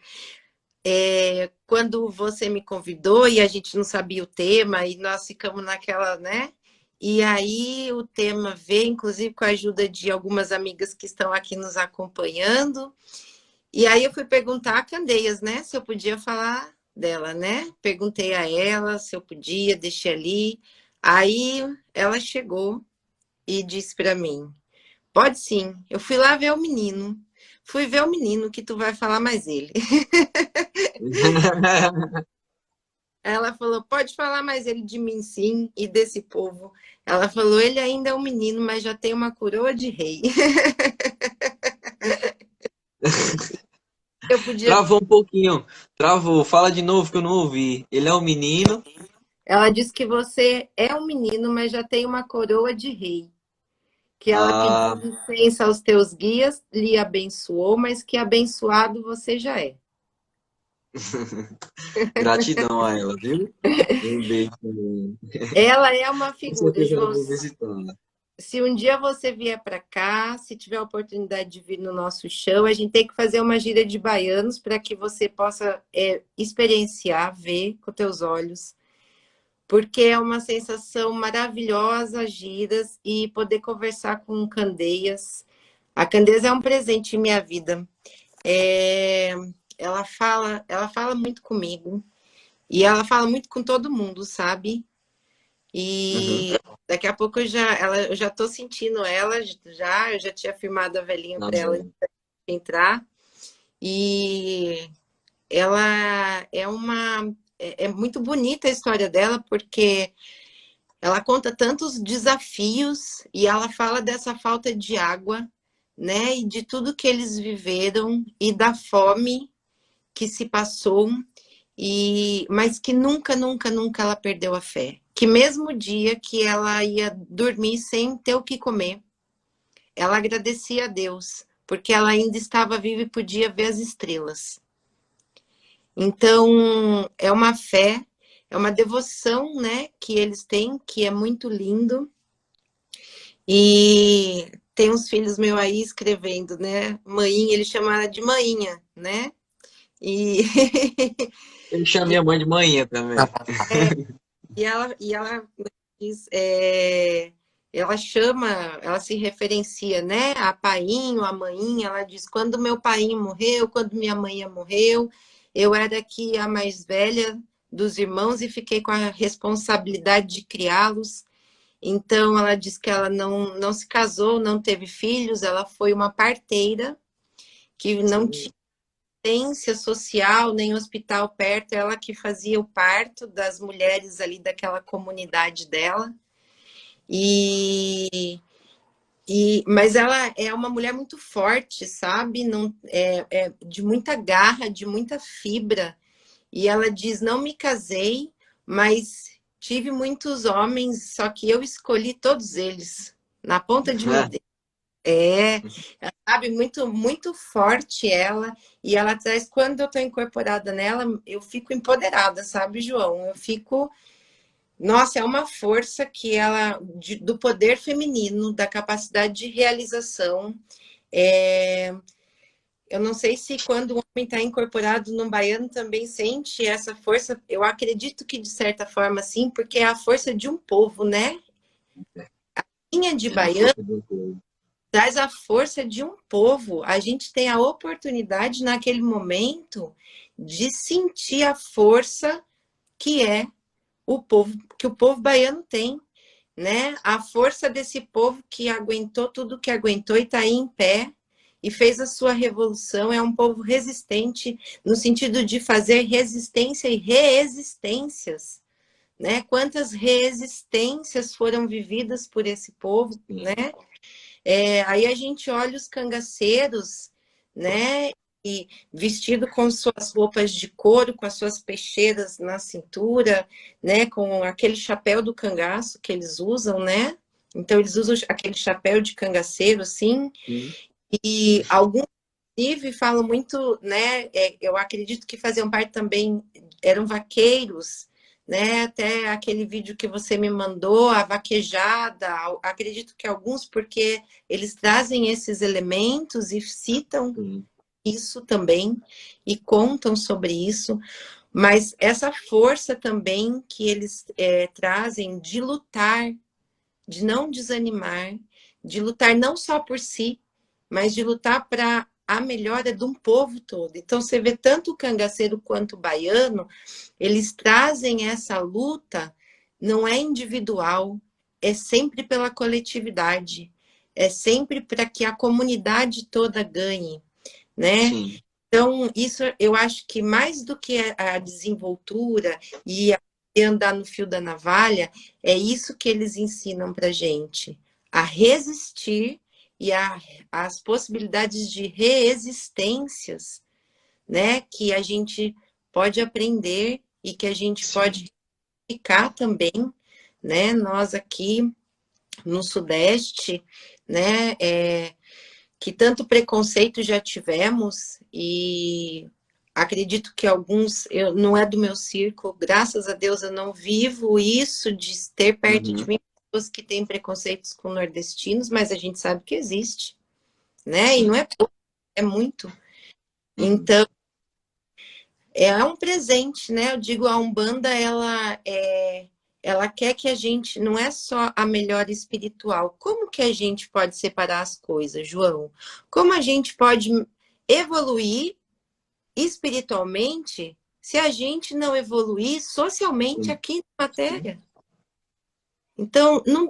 quando você me convidou e a gente não sabia o tema, e nós ficamos naquela, né? E aí o tema veio, inclusive com a ajuda de algumas amigas que estão aqui nos acompanhando. E aí eu fui perguntar a Candeias, né? Se eu podia falar dela, né? Perguntei a ela se eu podia, deixei ali. Aí ela chegou e disse para mim: pode sim. Eu fui lá ver o menino. Fui ver o menino que tu vai falar mais ele. Ela falou, pode falar mais ele de mim sim e desse povo. Ela falou, ele ainda é um menino, mas já tem uma coroa de rei. Eu podia. Travou um pouquinho. Travou. Fala de novo que eu não ouvi. Ele é um menino. Ela disse que você é um menino, mas já tem uma coroa de rei. Que ela pediu Ah, licença aos teus guias, lhe abençoou, mas que abençoado você já é. gratidão a ela, viu? Um beijo também. Ela é uma Com figura, certeza eu João. vou visitá-la. Se um dia você vier para cá, se tiver a oportunidade de vir no nosso show, a gente tem que fazer uma gira de baianos para que você possa experienciar, ver com teus olhos, porque é uma sensação maravilhosa, giras e poder conversar com Candeias. A Candeias é um presente em minha vida. É, ela fala muito comigo e ela fala muito com todo mundo, sabe? Uhum. E daqui a pouco eu já tô sentindo ela, eu já tinha firmado a velhinha Tá para ela bom. entrar. E ela é uma. É muito bonita a história dela, porque ela conta tantos desafios e ela fala dessa falta de água, né? E de tudo que eles viveram e da fome que se passou mas que nunca, nunca, nunca ela perdeu a fé. Que mesmo o dia que ela ia dormir sem ter o que comer, ela agradecia a Deus, porque ela ainda estava viva e podia ver as estrelas. Então, é uma fé, é uma devoção, né, que eles têm, que é muito lindo. E tem uns filhos meus aí escrevendo, né? Mãinha, ele chama ela de Mainha, né? E Eu chamo minha mãe de manhã também. E ela diz, ela chama, ela se referencia, né, a painho, a maninha, ela diz, quando meu painho morreu, quando minha mãe morreu, eu era aqui a mais velha dos irmãos e fiquei com a responsabilidade de criá-los. Então, ela diz que ela não se casou, não teve filhos, ela foi uma parteira que não tinha Sim. assistência social, nem hospital perto, ela que fazia o parto das mulheres ali daquela comunidade dela. E, mas ela é uma mulher muito forte, sabe? Não, de muita garra, de muita fibra. E ela diz: não me casei, mas tive muitos homens, só que eu escolhi todos eles na ponta de meu dedo. Sabe, muito, muito forte ela, e ela traz, quando eu estou incorporada nela, eu fico empoderada, sabe, João? Eu fico, nossa, é uma força que ela, do poder feminino, da capacidade de realização. É, eu não sei se quando o homem está incorporado no baiano também sente essa força, eu acredito que de certa forma sim, porque é a força de um povo, né? Linha de É a baiano força do povo. traz a força de um povo. A gente tem a oportunidade naquele momento de sentir a força que é o povo, que o povo baiano tem, né? A força desse povo que aguentou tudo que aguentou e está aí em pé e fez a sua revolução. É um povo resistente no sentido de fazer resistência e reexistências, né? Quantas resistências foram vividas por esse povo, né? Sim. Aí a gente olha os cangaceiros, né? E vestido com suas roupas de couro, com as suas peixeiras na cintura, né? Com aquele chapéu do cangaço que eles usam, né? Então eles usam aquele chapéu de cangaceiro, assim. Sim. E alguns, inclusive, falam muito, né? Eu acredito que faziam parte também, eram vaqueiros, né? Até aquele vídeo que você me mandou, a vaquejada, acredito que alguns, porque eles trazem esses elementos e citam Sim. isso também e contam sobre isso, mas essa força também que eles trazem de lutar, de não desanimar, de lutar não só por si, mas de lutar para a melhora de um povo todo. Então, você vê tanto o cangaceiro quanto o baiano, eles trazem essa luta, não é individual, é sempre pela coletividade, é sempre para que a comunidade toda ganhe, né? Sim. Então, isso eu acho que mais do que a desenvoltura e andar no fio da navalha, é isso que eles ensinam para gente, a resistir e as possibilidades de reexistências, né, que a gente pode aprender e que a gente pode ficar também, né, nós aqui no Sudeste, né, que tanto preconceito já tivemos e acredito que alguns, não é do meu círculo, graças a Deus eu não vivo isso de ter perto de mim pessoas que têm preconceitos com nordestinos, mas a gente sabe que existe, né? E não é pouco, é muito. Então, é um presente, né? Eu digo, a Umbanda, ela quer que a gente, não é só a melhora espiritual. Como que a gente pode separar as coisas, João? Como a gente pode evoluir espiritualmente se a gente não evoluir socialmente aqui na matéria? Então, não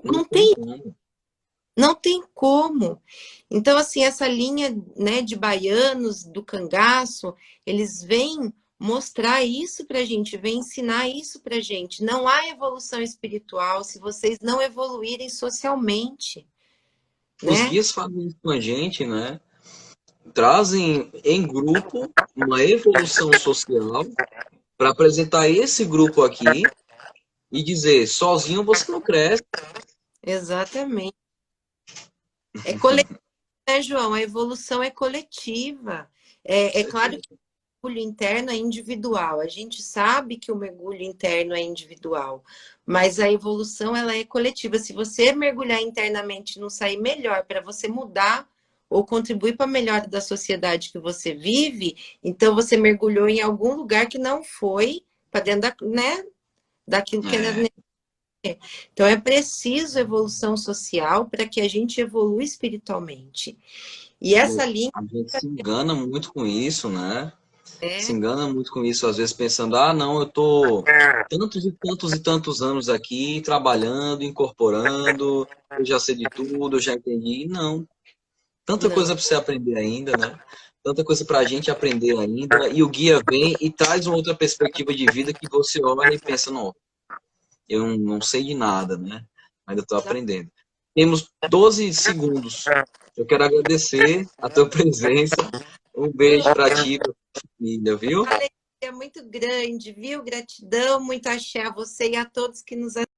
tem como. Então, assim, essa linha, né, de baianos, do cangaço, eles vêm mostrar isso para a gente, vêm ensinar isso para a gente. Não há evolução espiritual se vocês não evoluírem socialmente. Os Né? guias fazem isso com a gente, né? Trazem em grupo uma evolução social para apresentar esse grupo aqui e dizer, sozinho você não cresce. Exatamente. É coletivo, né, João? A evolução é coletiva. É claro que o mergulho interno é individual. A gente sabe que o mergulho interno é individual, mas a evolução ela é coletiva. Se você mergulhar internamente e não sair melhor para você mudar ou contribuir para a melhora da sociedade que você vive, então você mergulhou em algum lugar que não foi para dentro né, daquilo que é. Então é preciso evolução social para que a gente evolua espiritualmente. E essa linha. A gente se engana muito com isso, né? Se É, engana muito com isso, às vezes pensando, ah, não, eu tô tantos e tantos e tantos anos aqui trabalhando, incorporando, eu já sei de tudo, eu já entendi. Não, tanta não, coisa para você aprender ainda, né? Tanta coisa para a gente aprender ainda. E o guia vem e traz uma outra perspectiva de vida que você olha e pensa, não, eu não sei de nada, né? Ainda estou aprendendo. Temos 12 segundos. Eu quero agradecer a tua presença. Um beijo para ti, para tua família, viu? é muito grande, viu? Gratidão, muito axé a você e a todos que nos